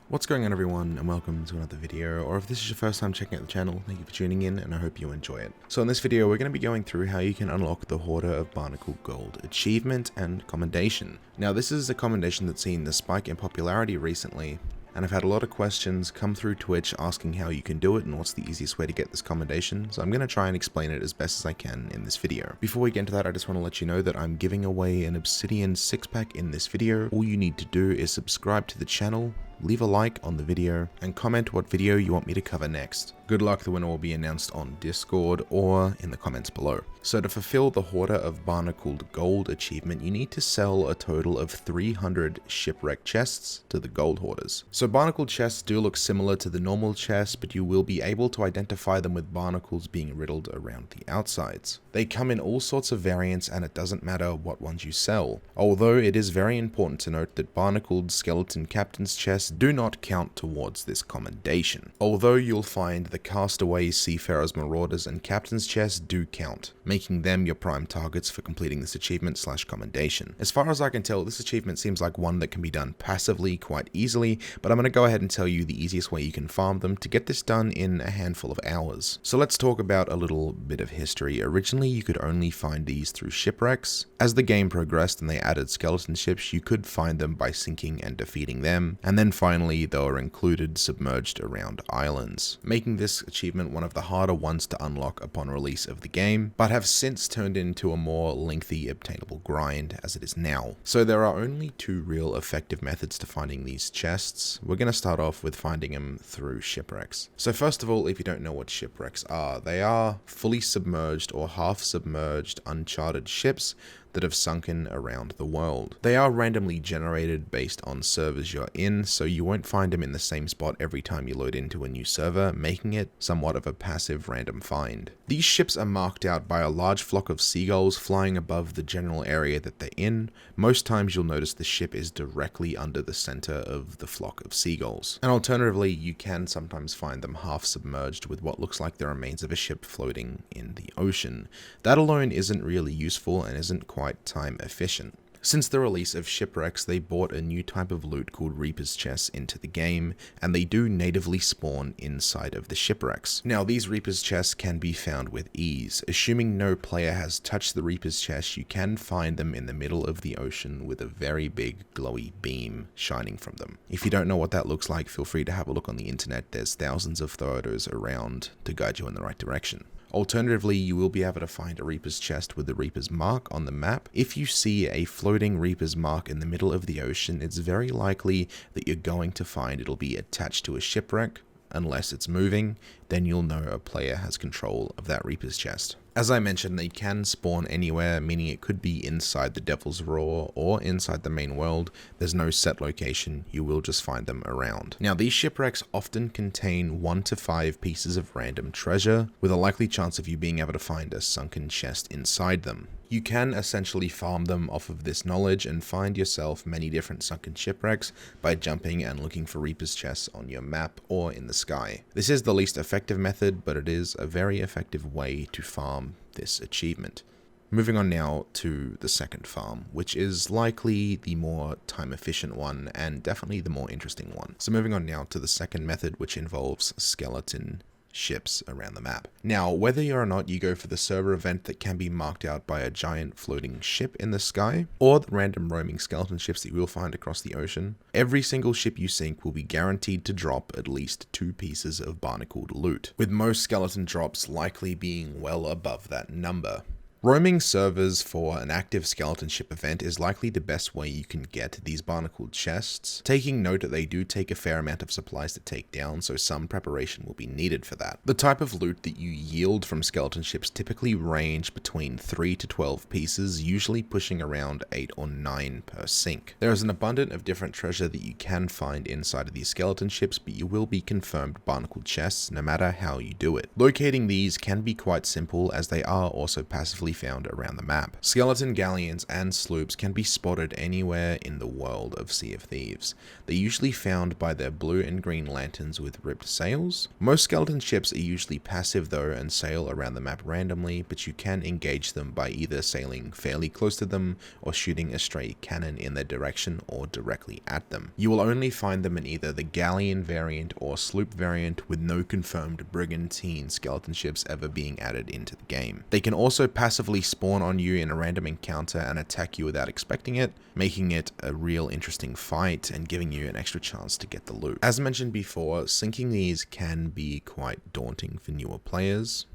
What's going on, everyone, and welcome to another video, or if this is your first time checking out the channel, thank you for tuning in and I hope you enjoy it. So in this video we're going to be going through how you can unlock the Hoarder of Barnacle Gold achievement and commendation. Now this is a commendation that's seen the spike in popularity recently, and I've had a lot of questions come through Twitch asking how you can do it and what's the easiest way to get this commendation, so I'm going to try and explain it as best as I can in this video. Before we get into that, I just want to let you know that I'm giving away an Obsidian 6-pack in this video. All you need to do is subscribe to the channel, leave a like on the video, and comment what video you want me to cover next. Good luck, the winner will be announced on Discord or in the comments below. So to fulfill the Hoarder of Barnacled Gold achievement, you need to sell a total of 300 shipwreck chests to the gold hoarders. So barnacled chests do look similar to the normal chests, but you will be able to identify them with barnacles being riddled around the outsides. They come in all sorts of variants and it doesn't matter what ones you sell. Although it is very important to note that barnacled skeleton captain's chests do not count towards this commendation. Although you'll find the castaways, seafarers, marauders, and captain's chests do count, making them your prime targets for completing this achievement / commendation. As far as I can tell, this achievement seems like one that can be done passively quite easily, but I'm going to go ahead and tell you the easiest way you can farm them to get this done in a handful of hours. So let's talk about a little bit of history. Originally you could only find these through shipwrecks. As the game progressed and they added skeleton ships, you could find them by sinking and defeating them, and then finally they were included submerged around islands, making this achievement one of the harder ones to unlock upon release of the game, but have since turned into a more lengthy obtainable grind as it is now. So there are only two real effective methods to finding these chests. We're going to start off with finding them through shipwrecks. So first of all, if you don't know what shipwrecks are, they are fully submerged or half submerged uncharted ships that have sunken around the world. They are randomly generated based on servers you're in, so you won't find them in the same spot every time you load into a new server, making it somewhat of a passive random find. These ships are marked out by a large flock of seagulls flying above the general area that they're in. Most times you'll notice the ship is directly under the center of the flock of seagulls. And alternatively, you can sometimes find them half submerged with what looks like the remains of a ship floating in the ocean. That alone isn't really useful and isn't quite time efficient. Since the release of shipwrecks, they brought a new type of loot called Reaper's chests into the game, and they do natively spawn inside of the shipwrecks. Now these Reaper's chests can be found with ease. Assuming no player has touched the Reaper's chests, you can find them in the middle of the ocean with a very big glowy beam shining from them. If you don't know what that looks like, feel free to have a look on the internet. There's thousands of photos around to guide you in the right direction. Alternatively, you will be able to find a Reaper's chest with the Reaper's mark on the map. If you see a floating Reaper's mark in the middle of the ocean, it's very likely that you're going to find it'll be attached to a shipwreck. Unless it's moving, then you'll know a player has control of that Reaper's chest. As I mentioned, they can spawn anywhere, meaning it could be inside the Devil's Roar or inside the main world. There's no set location, you will just find them around. Now these shipwrecks often contain 1 to 5 pieces of random treasure, with a likely chance of you being able to find a sunken chest inside them. You can essentially farm them off of this knowledge and find yourself many different sunken shipwrecks by jumping and looking for Reaper's chests on your map or in the sky. This is the least effective method, but it is a very effective way to farm this achievement. Moving on now to the second farm, which is likely the more time efficient one and definitely the more interesting one. So moving on now to the second method, which involves skeleton ships around the map. Now, whether or not you go for the server event that can be marked out by a giant floating ship in the sky, or the random roaming skeleton ships that you will find across the ocean, every single ship you sink will be guaranteed to drop at least 2 pieces of barnacled loot, with most skeleton drops likely being well above that number. Roaming servers for an active skeleton ship event is likely the best way you can get these barnacled chests, taking note that they do take a fair amount of supplies to take down, so some preparation will be needed for that. The type of loot that you yield from skeleton ships typically range between 3 to 12 pieces, usually pushing around 8 or 9 per sink. There is an abundance of different treasure that you can find inside of these skeleton ships, but you will be confirmed barnacled chests no matter how you do it. Locating these can be quite simple, as they are also passively found around the map. Skeleton galleons and sloops can be spotted anywhere in the world of Sea of Thieves. They're usually found by their blue and green lanterns with ripped sails. Most skeleton ships are usually passive though and sail around the map randomly, but you can engage them by either sailing fairly close to them or shooting a stray cannon in their direction or directly at them. You will only find them in either the galleon variant or sloop variant, with no confirmed brigantine skeleton ships ever being added into the game. They can also passively spawn on you in a random encounter and attack you without expecting it, making it a real interesting fight and giving you an extra chance to get the loot. As mentioned before, sinking these can be quite daunting for newer players.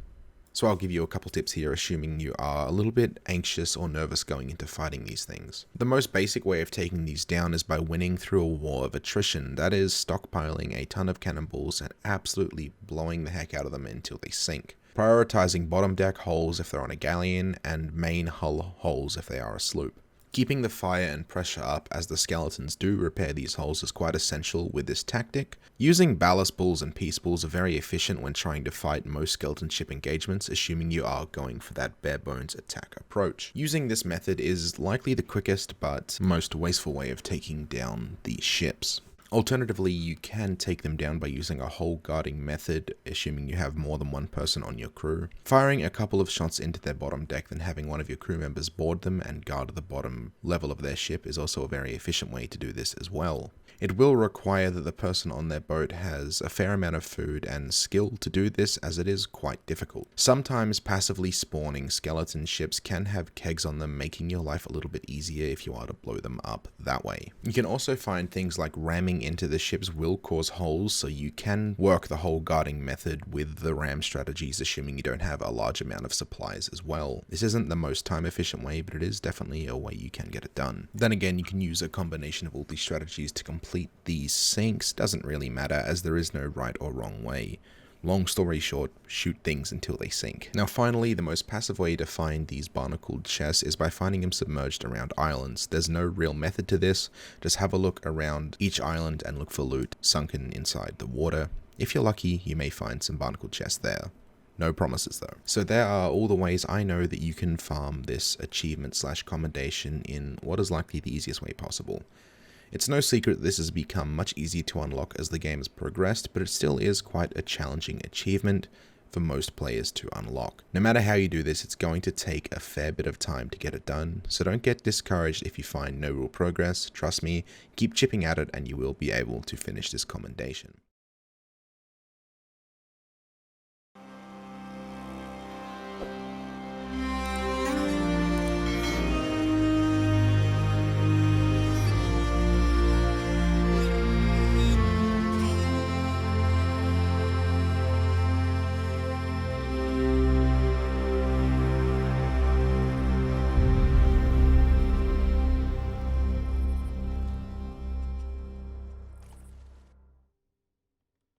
So I'll give you a couple tips here, assuming you are a little bit anxious or nervous going into fighting these things. The most basic way of taking these down is by winning through a war of attrition, that is, stockpiling a ton of cannonballs and absolutely blowing the heck out of them until they sink. Prioritizing bottom deck holes if they're on a galleon, and main hull holes if they are a sloop. Keeping the fire and pressure up as the skeletons do repair these holes is quite essential with this tactic. Using ballast balls and peace balls are very efficient when trying to fight most skeleton ship engagements, assuming you are going for that bare bones attack approach. Using this method is likely the quickest but most wasteful way of taking down these ships. Alternatively, you can take them down by using a hole guarding method, assuming you have more than one person on your crew. Firing a couple of shots into their bottom deck, then having one of your crew members board them and guard the bottom level of their ship is also a very efficient way to do this as well. It will require that the person on their boat has a fair amount of food and skill to do this, as it is quite difficult. Sometimes passively spawning skeleton ships can have kegs on them, making your life a little bit easier if you are to blow them up that way. You can also find things like ramming into the ships will cause holes, so you can work the hole guarding method with the ram strategies, assuming you don't have a large amount of supplies as well. This isn't the most time efficient way, but it is definitely a way you can get it done. Then again, you can use a combination of all these strategies to complete these sinks. Doesn't really matter, as there is no right or wrong way. Long story short, shoot things until they sink. Now finally, the most passive way to find these barnacled chests is by finding them submerged around islands. There's no real method to this, just have a look around each island and look for loot sunken inside the water. If you're lucky, you may find some barnacled chests there. No promises though. So there are all the ways I know that you can farm this achievement / commendation in what is likely the easiest way possible. It's no secret that this has become much easier to unlock as the game has progressed, but it still is quite a challenging achievement for most players to unlock. No matter how you do this, it's going to take a fair bit of time to get it done, so don't get discouraged if you find no real progress. Trust me, keep chipping at it and you will be able to finish this commendation.